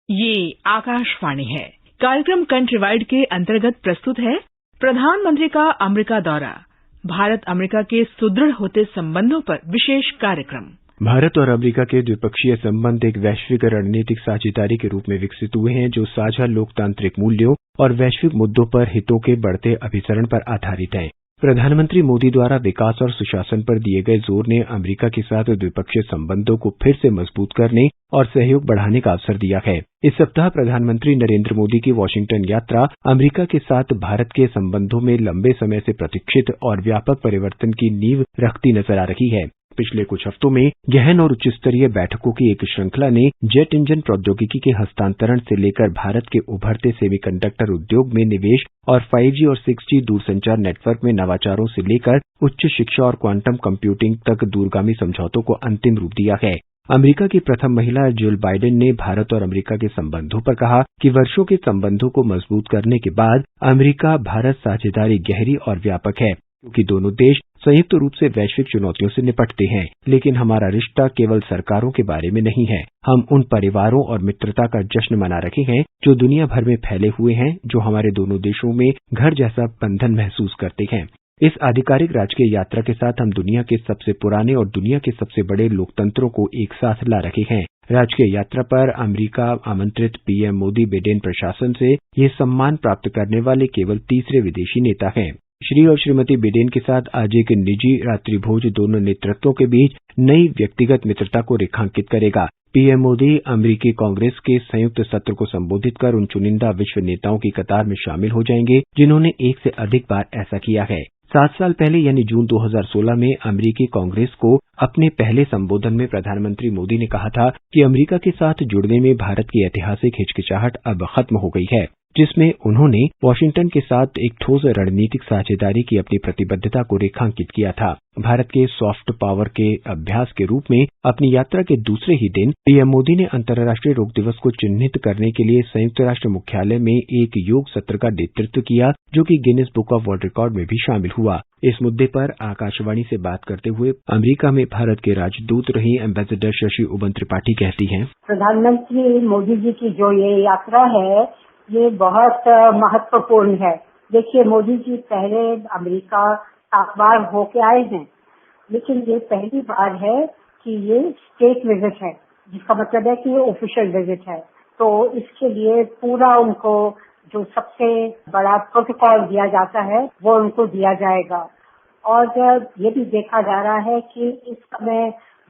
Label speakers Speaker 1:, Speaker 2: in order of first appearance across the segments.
Speaker 1: ये आकाशवाणी है। कार्यक्रम कंट्रीवाइड के अंतर्गत प्रस्तुत है प्रधानमंत्री का अमेरिका दौरा, भारत अमेरिका के सुदृढ़ होते संबंधों पर विशेष कार्यक्रम।
Speaker 2: भारत और अमेरिका के द्विपक्षीय संबंध एक वैश्विक रणनीतिक साझेदारी के रूप में विकसित हुए हैं, जो साझा लोकतांत्रिक मूल्यों और वैश्विक मुद्दों पर हितों के बढ़ते अभिसरण पर आधारित है। प्रधानमंत्री मोदी द्वारा विकास और सुशासन पर दिए गए जोर ने अमेरिका के साथ द्विपक्षीय संबंधों को फिर से मजबूत करने और सहयोग बढ़ाने का अवसर दिया है। इस सप्ताह प्रधानमंत्री नरेंद्र मोदी की वाशिंगटन यात्रा अमेरिका के साथ भारत के संबंधों में लंबे समय से प्रतीक्षित और व्यापक परिवर्तन की नींव रखती नजर आ रही है। पिछले कुछ हफ्तों में गहन और उच्च स्तरीय बैठकों की एक श्रृंखला ने जेट इंजन प्रौद्योगिकी के हस्तांतरण से लेकर भारत के उभरते सेमीकंडक्टर उद्योग में निवेश और 5G और 6G दूरसंचार नेटवर्क में नवाचारों से लेकर उच्च शिक्षा और क्वांटम कंप्यूटिंग तक दूरगामी समझौतों को अंतिम रूप दिया है। अमेरिका की प्रथम महिला जिल बाइडेन ने भारत और अमेरिका के संबंधों पर कहा कि वर्षों के संबंधों को मजबूत करने के बाद अमेरिका भारत साझेदारी गहरी और व्यापक है, क्योंकि दोनों देश संयुक्त रूप से वैश्विक चुनौतियों से निपटते हैं। लेकिन हमारा रिश्ता केवल सरकारों के बारे में नहीं है। हम उन परिवारों और मित्रता का जश्न मना रहे हैं जो दुनिया भर में फैले हुए हैं, जो हमारे दोनों देशों में घर जैसा बंधन महसूस करते हैं। इस आधिकारिक राजकीय यात्रा के साथ हम दुनिया के सबसे पुराने और दुनिया के सबसे बड़े लोकतंत्रों को एक साथ ला रहे हैं। राजकीय यात्रा पर अमेरिका आमंत्रित पीएम मोदी बिडेन प्रशासन से ये सम्मान प्राप्त करने वाले केवल तीसरे विदेशी नेता हैं। श्री और श्रीमती बिडेन के साथ आज एक निजी रात्रिभोज दोनों नेतृत्वों के बीच नई व्यक्तिगत मित्रता को रेखांकित करेगा। पीएम मोदी अमेरिकी कांग्रेस के संयुक्त सत्र को संबोधित कर उन चुनिंदा विश्व नेताओं की कतार में शामिल हो जाएंगे जिन्होंने एक से अधिक बार ऐसा किया है। 7 साल पहले यानी जून 2016 में अमेरिकी कांग्रेस को अपने पहले संबोधन में प्रधानमंत्री मोदी ने कहा था कि अमेरिका के साथ जुड़ने में भारत की ऐतिहासिक हिचकिचाहट अब खत्म हो गई है, जिसमें उन्होंने वाशिंगटन के साथ एक ठोस रणनीतिक साझेदारी की अपनी प्रतिबद्धता को रेखांकित किया था। भारत के सॉफ्ट पावर के अभ्यास के रूप में अपनी यात्रा के दूसरे ही दिन पीएम मोदी ने अंतर्राष्ट्रीय योग दिवस को चिन्हित करने के लिए संयुक्त राष्ट्र मुख्यालय में एक योग सत्र का नेतृत्व किया, जो कि Guinness book of world record में भी शामिल हुआ। इस मुद्दे पर आकाशवाणी से बात करते हुए अमेरिका में भारत के राजदूत रही एम्बेसडर शशि उबन त्रिपाठी कहती हैं,
Speaker 3: प्रधानमंत्री मोदी जी की जो ये यात्रा है, ये बहुत महत्वपूर्ण है। देखिए, मोदी जी पहले अमेरिका 7 बार होके आए हैं, लेकिन ये पहली बार है कि ये स्टेट विजिट है, जिसका मतलब है कि ये ऑफिशियल विजिट है। तो इसके लिए पूरा उनको जो सबसे बड़ा प्रोटोकॉल दिया जाता है वो उनको दिया जाएगा। और ये भी देखा जा रहा है कि इस समय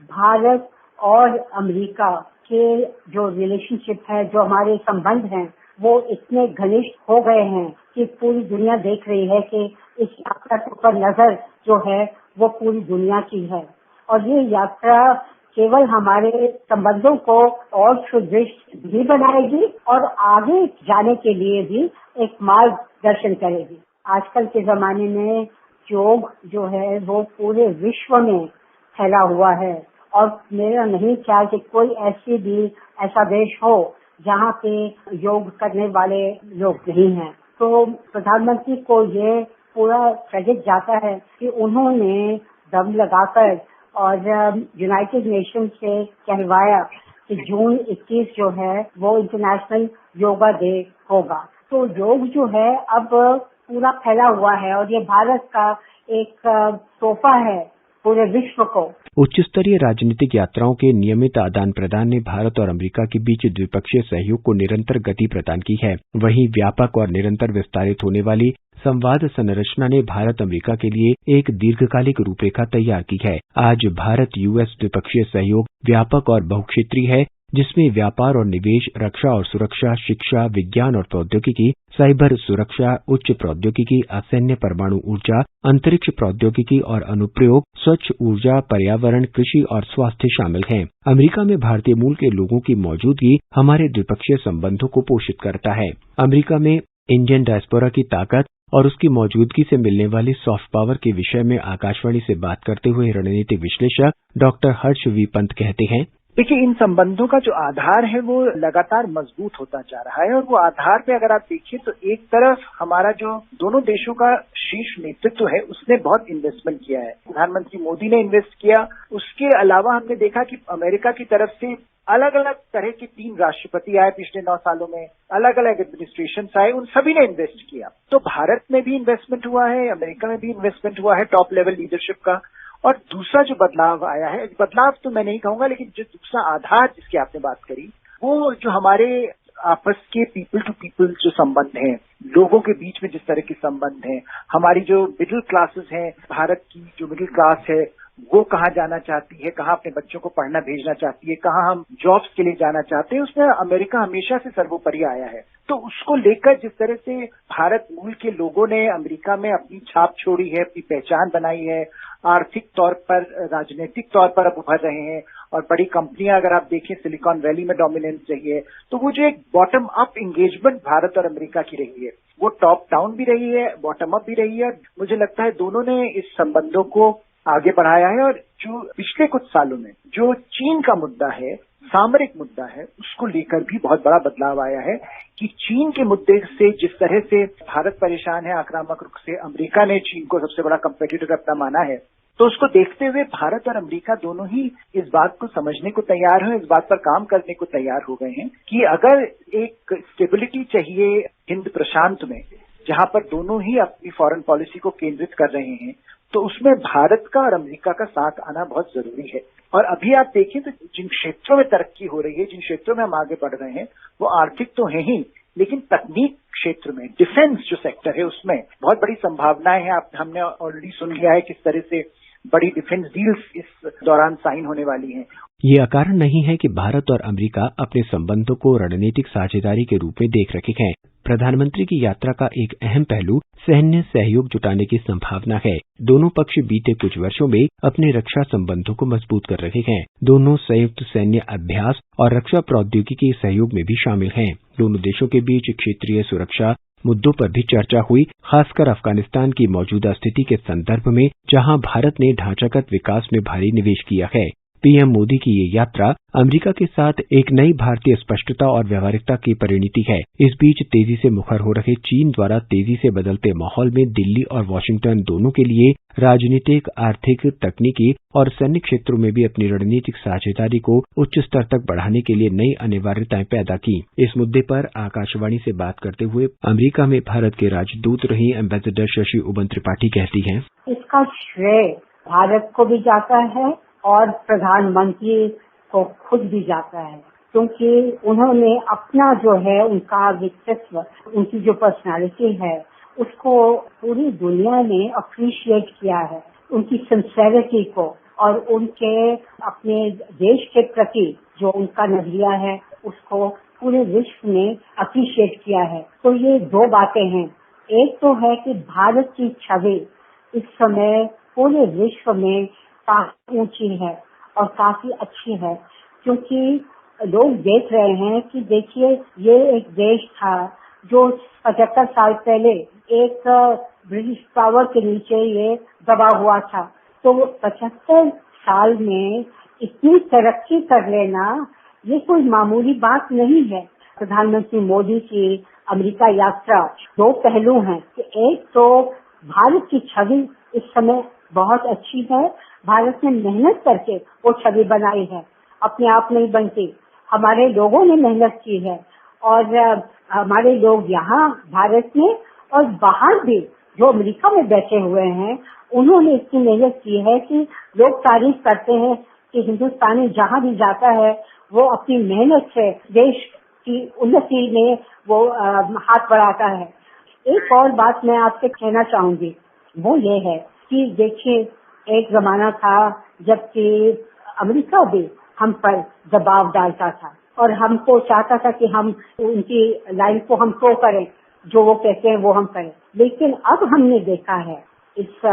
Speaker 3: भारत और अमेरिका के जो रिलेशनशिप है, जो हमारे संबंध हैं, वो इतने घनिष्ठ हो गए हैं कि पूरी दुनिया देख रही है कि इस यात्रा के ऊपर नजर जो है वो पूरी दुनिया की है। और ये यात्रा केवल हमारे संबंधों को और सुदृढ़ भी बनाएगी और आगे जाने के लिए भी एक मार्गदर्शन करेगी। आजकल के जमाने में योग जो है वो पूरे विश्व में फैला हुआ है, और मेरा नहीं ख्याल कि कोई ऐसा देश हो जहाँ पे योग करने वाले लोग नहीं हैं। तो प्रधानमंत्री को ये पूरा क्रेडिट जाता है कि उन्होंने दम लगाकर और यूनाइटेड नेशन से कहवाया कि जून 21 जो है वो इंटरनेशनल योगा डे होगा। तो योग जो है अब पूरा फैला हुआ है और ये भारत का एक तोहफा है पूरे विश्व को।
Speaker 2: उच्च स्तरीय राजनीतिक यात्राओं के नियमित आदान प्रदान ने भारत और अमेरिका के बीच द्विपक्षीय सहयोग को निरंतर गति प्रदान की है। वहीं व्यापक और निरंतर विस्तारित होने वाली संवाद संरचना ने भारत अमेरिका के लिए एक दीर्घकालिक रूपरेखा तैयार की है। आज भारत यूएस द्विपक्षीय सहयोग व्यापक और बहुक्षेत्रीय है, जिसमें व्यापार और निवेश, रक्षा और सुरक्षा, शिक्षा, विज्ञान और प्रौद्योगिकी, साइबर सुरक्षा, उच्च प्रौद्योगिकी, असैन्य परमाणु ऊर्जा, अंतरिक्ष प्रौद्योगिकी और अनुप्रयोग, स्वच्छ ऊर्जा, पर्यावरण, कृषि और स्वास्थ्य शामिल हैं। अमेरिका में भारतीय मूल के लोगों की मौजूदगी हमारे द्विपक्षीय संबंधों को पोषित करता है। अमेरिका में इंडियन डायस्पोरा की ताकत और उसकी मौजूदगी से मिलने वाली सॉफ्ट पावर के विषय में आकाशवाणी से बात करते हुए रणनीतिक विश्लेषक डॉक्टर हर्ष वी पंत कहते हैं,
Speaker 4: देखिए, इन संबंधों का जो आधार है वो लगातार मजबूत होता जा रहा है और वो आधार पे अगर आप देखिए तो एक तरफ हमारा जो दोनों देशों का शीर्ष नेतृत्व है उसने बहुत इन्वेस्टमेंट किया है। प्रधानमंत्री मोदी ने इन्वेस्ट किया। उसके अलावा हमने देखा कि अमेरिका की तरफ से अलग अलग तरह के 3 राष्ट्रपति आए पिछले 9 सालों में, अलग अलग एडमिनिस्ट्रेशन आए, उन सभी ने इन्वेस्ट किया। तो भारत में भी इन्वेस्टमेंट हुआ है, अमेरिका में भी इन्वेस्टमेंट हुआ है टॉप लेवल लीडरशिप का। और दूसरा जो बदलाव आया है, बदलाव तो मैं नहीं कहूंगा, लेकिन जो दूसरा आधार जिसकी आपने बात करी, वो जो हमारे आपस के पीपल टू पीपल जो संबंध हैं, लोगों के बीच में जिस तरह के संबंध हैं, हमारी जो मिडिल क्लासेस हैं, भारत की जो मिडिल क्लास है वो कहाँ जाना चाहती है, कहाँ अपने बच्चों को पढ़ना भेजना चाहती है, कहाँ हम जॉब्स के लिए जाना चाहते हैं, उसमें अमेरिका हमेशा से सर्वोपरि आया है। तो उसको लेकर जिस तरह से भारत मूल के लोगों ने अमेरिका में अपनी छाप छोड़ी है, अपनी पहचान बनाई है, आर्थिक तौर पर, राजनीतिक तौर पर अब उभर रहे हैं और बड़ी कंपनियां अगर आप देखें सिलिकॉन वैली में डोमिनेंस रही है, तो वो जो एक बॉटम अप एंगेजमेंट भारत और अमेरिका की रही है वो टॉप डाउन भी रही है, बॉटम अप भी रही है। मुझे लगता है दोनों ने इस संबंधों को आगे बढ़ाया है और जो पिछले कुछ सालों में जो चीन का मुद्दा है, सामरिक मुद्दा है, उसको लेकर भी बहुत बड़ा बदलाव आया है कि चीन के मुद्दे से जिस तरह से भारत परेशान है आक्रामक रुख से, अमेरिका ने चीन को सबसे बड़ा कंपेटिटर अपना माना है, तो उसको देखते हुए भारत और अमेरिका दोनों ही इस बात को समझने को तैयार हैं, इस बात पर काम करने को तैयार हो गए हैं कि अगर एक स्टेबिलिटी चाहिए हिंद प्रशांत में, जहां पर दोनों ही अपनी फॉरेन पॉलिसी को केंद्रित कर रहे हैं, तो उसमें भारत का और अमेरिका का साथ आना बहुत जरूरी है। और अभी आप देखें तो जिन क्षेत्रों में तरक्की हो रही है, जिन क्षेत्रों में हम आगे बढ़ रहे हैं, वो आर्थिक तो है ही, लेकिन तकनीक क्षेत्र में, डिफेंस जो सेक्टर है उसमें बहुत बड़ी संभावनाएं हैं। हमने ऑलरेडी सुन लिया है किस तरह से बड़ी डिफेंस डील्स इस दौरान साइन होने वाली हैं।
Speaker 2: ये अकारण नहीं है कि भारत और अमेरिका अपने संबंधों को रणनीतिक साझेदारी के रूप में देख रहे हैं। प्रधानमंत्री की यात्रा का एक अहम पहलू सैन्य सहयोग जुटाने की संभावना है। दोनों पक्ष बीते कुछ वर्षों में अपने रक्षा संबंधों को मजबूत कर रहे हैं। दोनों संयुक्त सैन्य अभ्यास और रक्षा प्रौद्योगिकी सहयोग में भी शामिल हैं। दोनों देशों के बीच क्षेत्रीय सुरक्षा मुद्दों पर भी चर्चा हुई, खासकर अफगानिस्तान की मौजूदा स्थिति के संदर्भ में, जहां भारत ने ढांचागत विकास में भारी निवेश किया है। पीएम मोदी की ये यात्रा अमेरिका के साथ एक नई भारतीय स्पष्टता और व्यावहारिकता की परिणति है। इस बीच तेजी से मुखर हो रहे चीन द्वारा तेजी से बदलते माहौल में दिल्ली और वॉशिंगटन दोनों के लिए राजनीतिक, आर्थिक, तकनीकी और सैन्य क्षेत्रों में भी अपनी रणनीतिक साझेदारी को उच्च स्तर तक बढ़ाने के लिए नई अनिवार्यताएं पैदा की। इस मुद्दे पर आकाशवाणी से बात करते हुए अमेरिका में भारत के राजदूत रही एम्बेसडर शशि उबन त्रिपाठी कहती हैं,
Speaker 3: इसका श्रेय भारत को भी जाता है और प्रधानमंत्री को खुद भी जाता है, क्योंकि उन्होंने अपना जो है उनका व्यक्तित्व, उनकी जो पर्सनालिटी है, उसको पूरी दुनिया ने अप्रिशिएट किया है, उनकी सिंसेरिटी को और उनके अपने देश के प्रति जो उनका नजरिया है उसको पूरे विश्व ने अप्रिशिएट किया है। तो ये 2 बातें हैं। एक तो है कि भारत की छवि इस समय पूरे विश्व में काफी ऊंची है और काफी अच्छी है, क्योंकि लोग देख रहे हैं कि देखिए ये एक देश था जो 75 साल पहले एक ब्रिटिश पावर के नीचे ये दबा हुआ था। तो 75 साल में इतनी तरक्की कर लेना ये कोई मामूली बात नहीं है। प्रधानमंत्री मोदी की अमेरिका यात्रा 2 पहलू हैं कि एक तो भारत की छवि इस समय बहुत अच्छी है, भारत ने मेहनत करके वो छवि बनाई है, अपने आप नहीं बनती, हमारे लोगों ने मेहनत की है और हमारे लोग यहाँ भारत में और बाहर भी जो अमेरिका में बैठे हुए हैं उन्होंने इतनी मेहनत की है कि लोग तारीफ करते हैं कि हिंदुस्तानी जहाँ भी जाता है वो अपनी मेहनत से देश की उन्नति में वो हाथ बढ़ाता है। एक और बात मैं आपसे कहना चाहूंगी, वो ये है कि देखिए एक जमाना था जबकि अमेरिका भी हम पर दबाव डालता था और हमको चाहता था कि हम उनकी लाइन को हम तो करें, जो वो कहते हैं वो हम करें। लेकिन अब हमने देखा है इस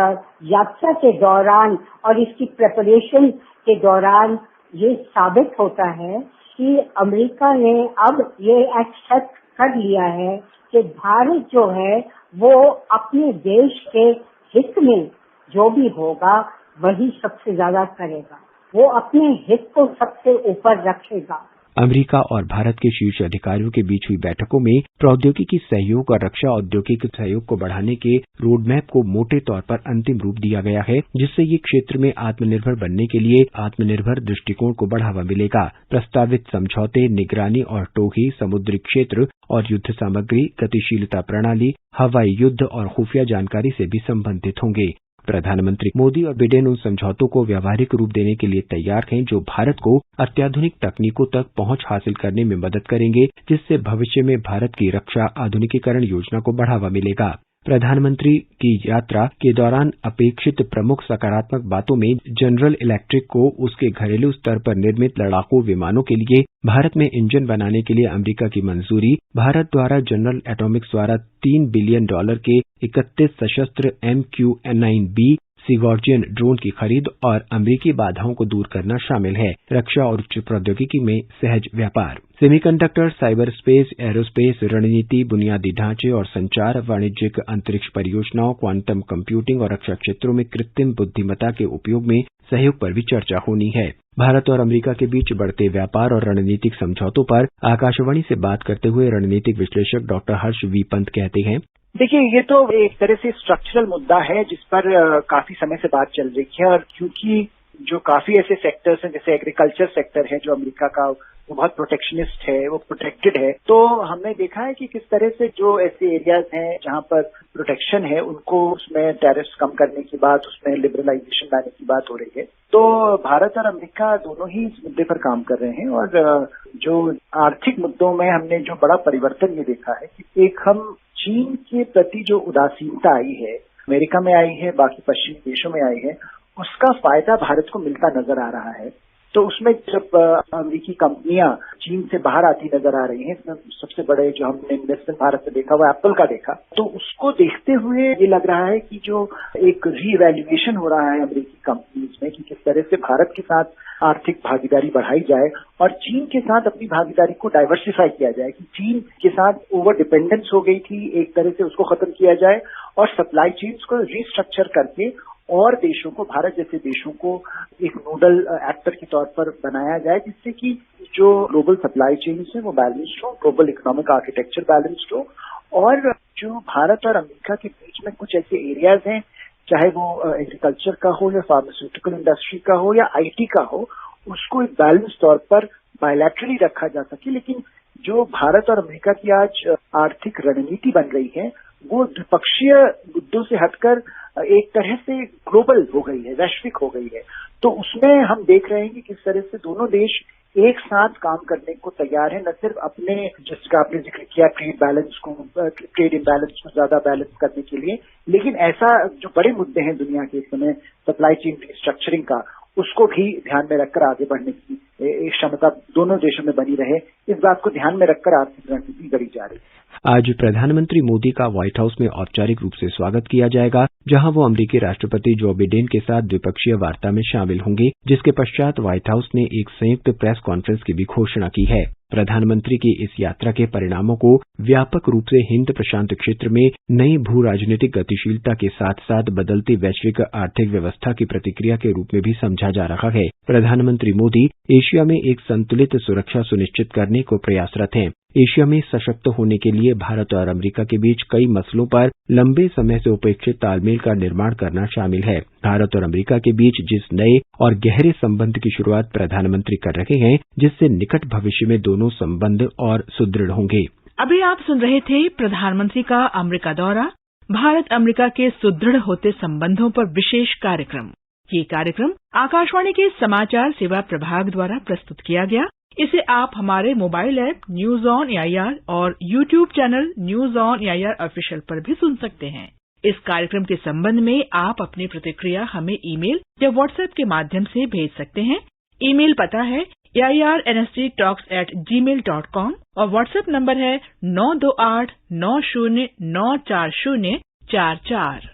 Speaker 3: यात्रा के दौरान और इसकी प्रिपरेशन के दौरान ये साबित होता है कि अमेरिका ने अब ये एक्सेप्ट कर लिया है कि भारत जो है वो अपने देश के हित में जो भी होगा वही सबसे ज्यादा करेगा। वो अपने हित को सबसे ऊपर रखेगा।
Speaker 2: अमेरिका और भारत के शीर्ष अधिकारियों के बीच हुई बैठकों में प्रौद्योगिकी सहयोग और रक्षा औद्योगिक सहयोग को बढ़ाने के रोडमैप को मोटे तौर पर अंतिम रूप दिया गया है, जिससे ये क्षेत्र में आत्मनिर्भर बनने के लिए आत्मनिर्भर दृष्टिकोण को बढ़ावा मिलेगा। प्रस्तावित समझौते निगरानी और टोही, समुद्री क्षेत्र और युद्ध सामग्री, गतिशीलता प्रणाली, हवाई युद्ध और खुफिया जानकारी से भी संबंधित होंगे। प्रधानमंत्री मोदी और बिडेन उन समझौतों को व्यावहारिक रूप देने के लिए तैयार हैं जो भारत को अत्याधुनिक तकनीकों तक पहुंच हासिल करने में मदद करेंगे, जिससे भविष्य में भारत की रक्षा आधुनिकीकरण योजना को बढ़ावा मिलेगा। प्रधानमंत्री की यात्रा के दौरान अपेक्षित प्रमुख सकारात्मक बातों में जनरल इलेक्ट्रिक को उसके घरेलू स्तर पर निर्मित लड़ाकू विमानों के लिए भारत में इंजन बनाने के लिए अमेरिका की मंजूरी, भारत द्वारा जनरल एटॉमिक्स द्वारा $3 बिलियन के 31 सशस्त्र MQ-9B सिगॉर्जियन ड्रोन की खरीद और अमेरिकी बाधाओं को दूर करना शामिल है। रक्षा और उच्च प्रौद्योगिकी में सहज व्यापार, सेमीकंडक्टर, साइबर स्पेस, एरोस्पेस, रणनीति, बुनियादी ढांचे और संचार, वाणिज्यिक अंतरिक्ष परियोजनाओं, क्वांटम कंप्यूटिंग और रक्षा क्षेत्रों में कृत्रिम बुद्धिमत्ता के उपयोग में सहयोग पर भी चर्चा होनी है। भारत और अमेरिका के बीच बढ़ते व्यापार और रणनीतिक समझौतों पर आकाशवाणी से बात करते हुए रणनीतिक विश्लेषक डॉक्टर हर्ष वी पंत कहते हैं,
Speaker 4: देखिए, ये तो एक तरह से स्ट्रक्चरल मुद्दा है जिस पर काफी समय से बात चल रही है, और क्योंकि जो काफी ऐसे सेक्टर्स हैं जैसे एग्रीकल्चर सेक्टर है जो अमेरिका का वो बहुत प्रोटेक्शनिस्ट है, वो प्रोटेक्टेड है, तो हमने देखा है कि किस तरह से जो ऐसे एरियाज हैं जहां पर प्रोटेक्शन है उनको उसमें टैरिफ्स कम करने की बात, उसमें लिबरलाइजेशन लाने की बात हो रही है। तो भारत और अमेरिका दोनों ही इस मुद्दे पर काम कर रहे हैं, और जो आर्थिक मुद्दों में हमने जो बड़ा परिवर्तन ये देखा है कि एक हम चीन के प्रति जो उदासीनता आई है, अमेरिका में आई है, बाकी पश्चिमी देशों में आई है, उसका फायदा भारत को मिलता नजर आ रहा है। तो उसमें जब अमेरिकी कंपनियां चीन से बाहर आती नजर आ रही हैं, इसमें सबसे बड़े जो हमने इन्वेस्टमेंट भारत में देखा वो एप्पल का देखा, तो उसको देखते हुए ये लग रहा है कि जो एक रीवैल्यूएशन हो रहा है अमेरिकी कंपनीज में कि किस तरह से भारत के साथ आर्थिक भागीदारी बढ़ाई जाए और चीन के साथ अपनी भागीदारी को डाइवर्सिफाई किया जाए, कि चीन के साथ ओवर डिपेंडेंस हो गई थी, एक तरह से उसको खत्म किया जाए और सप्लाई चेन्स को रीस्ट्रक्चर करके और देशों को, भारत जैसे देशों को एक नोडल एक्टर के तौर पर बनाया जाए, जिससे कि जो ग्लोबल सप्लाई चेन्स है वो बैलेंस्ड हो, ग्लोबल इकोनॉमिक आर्किटेक्चर बैलेंस्ड हो, और जो भारत और अमेरिका के बीच में कुछ ऐसे एरियाज हैं, चाहे वो एग्रीकल्चर का हो या फार्मास्यूटिकल इंडस्ट्री का हो या आईटी का हो, उसको एक बैलेंस तौर पर बायलैटरली रखा जा सके। लेकिन जो भारत और अमेरिका की आज आर्थिक रणनीति बन रही है वो द्विपक्षीय मुद्दों से हटकर एक तरह से ग्लोबल हो गई है, वैश्विक हो गई है। तो उसमें हम देख रहे हैं कि किस तरह से दोनों देश एक साथ काम करने को तैयार है, न सिर्फ अपने जिसका आपने जिक्र किया ट्रेड इम्बैलेंस को ज्यादा बैलेंस करने के लिए, लेकिन ऐसा जो बड़े मुद्दे हैं दुनिया के इस समय सप्लाई चेन रिस्ट्रक्चरिंग का, उसको भी ध्यान में रखकर आगे बढ़ने की क्षमता दोनों देशों में बनी रहे, इस बात को ध्यान में रखकर आर्थिक रणनीति गढ़ी जा रही है।
Speaker 2: आज प्रधानमंत्री मोदी का व्हाइट हाउस में औपचारिक रूप से स्वागत किया जाएगा, जहां वो अमेरिकी राष्ट्रपति जो बिडेन के साथ द्विपक्षीय वार्ता में शामिल होंगे, जिसके पश्चात व्हाइट हाउस ने एक संयुक्त प्रेस कॉन्फ्रेंस की भी घोषणा की है। प्रधानमंत्री की इस यात्रा के परिणामों को व्यापक रूप से हिंद प्रशांत क्षेत्र में नई भू राजनीतिक गतिशीलता के साथ साथ बदलती वैश्विक आर्थिक व्यवस्था की प्रतिक्रिया के रूप में भी समझा जा रहा है। प्रधानमंत्री मोदी एशिया में एक संतुलित सुरक्षा सुनिश्चित करने को प्रयासरत हैं। एशिया में सशक्त होने के लिए भारत और अमेरिका के बीच कई मसलों पर लंबे समय से उपेक्षित तालमेल का निर्माण करना शामिल है। भारत और अमेरिका के बीच जिस नए और गहरे संबंध की शुरुआत प्रधानमंत्री कर रहे हैं, जिससे निकट भविष्य में दोनों संबंध और सुदृढ़ होंगे।
Speaker 1: अभी आप सुन रहे थे प्रधानमंत्री का अमेरिका दौरा, भारत अमेरिका के सुदृढ़ होते संबंधों पर विशेष कार्यक्रम। ये कार्यक्रम आकाशवाणी के समाचार सेवा प्रभाग द्वारा प्रस्तुत किया गया। इसे आप हमारे mobile app news on AIR और YouTube channel news on AIR official पर भी सुन सकते हैं। इस कार्यक्रम के संबंध में आप अपनी प्रतिक्रिया हमें ईमेल या व्हाट्सएप के माध्यम से भेज सकते हैं। ईमेल पता है airnsttalks@gmail.com और व्हाट्सएप नंबर है 9289094044।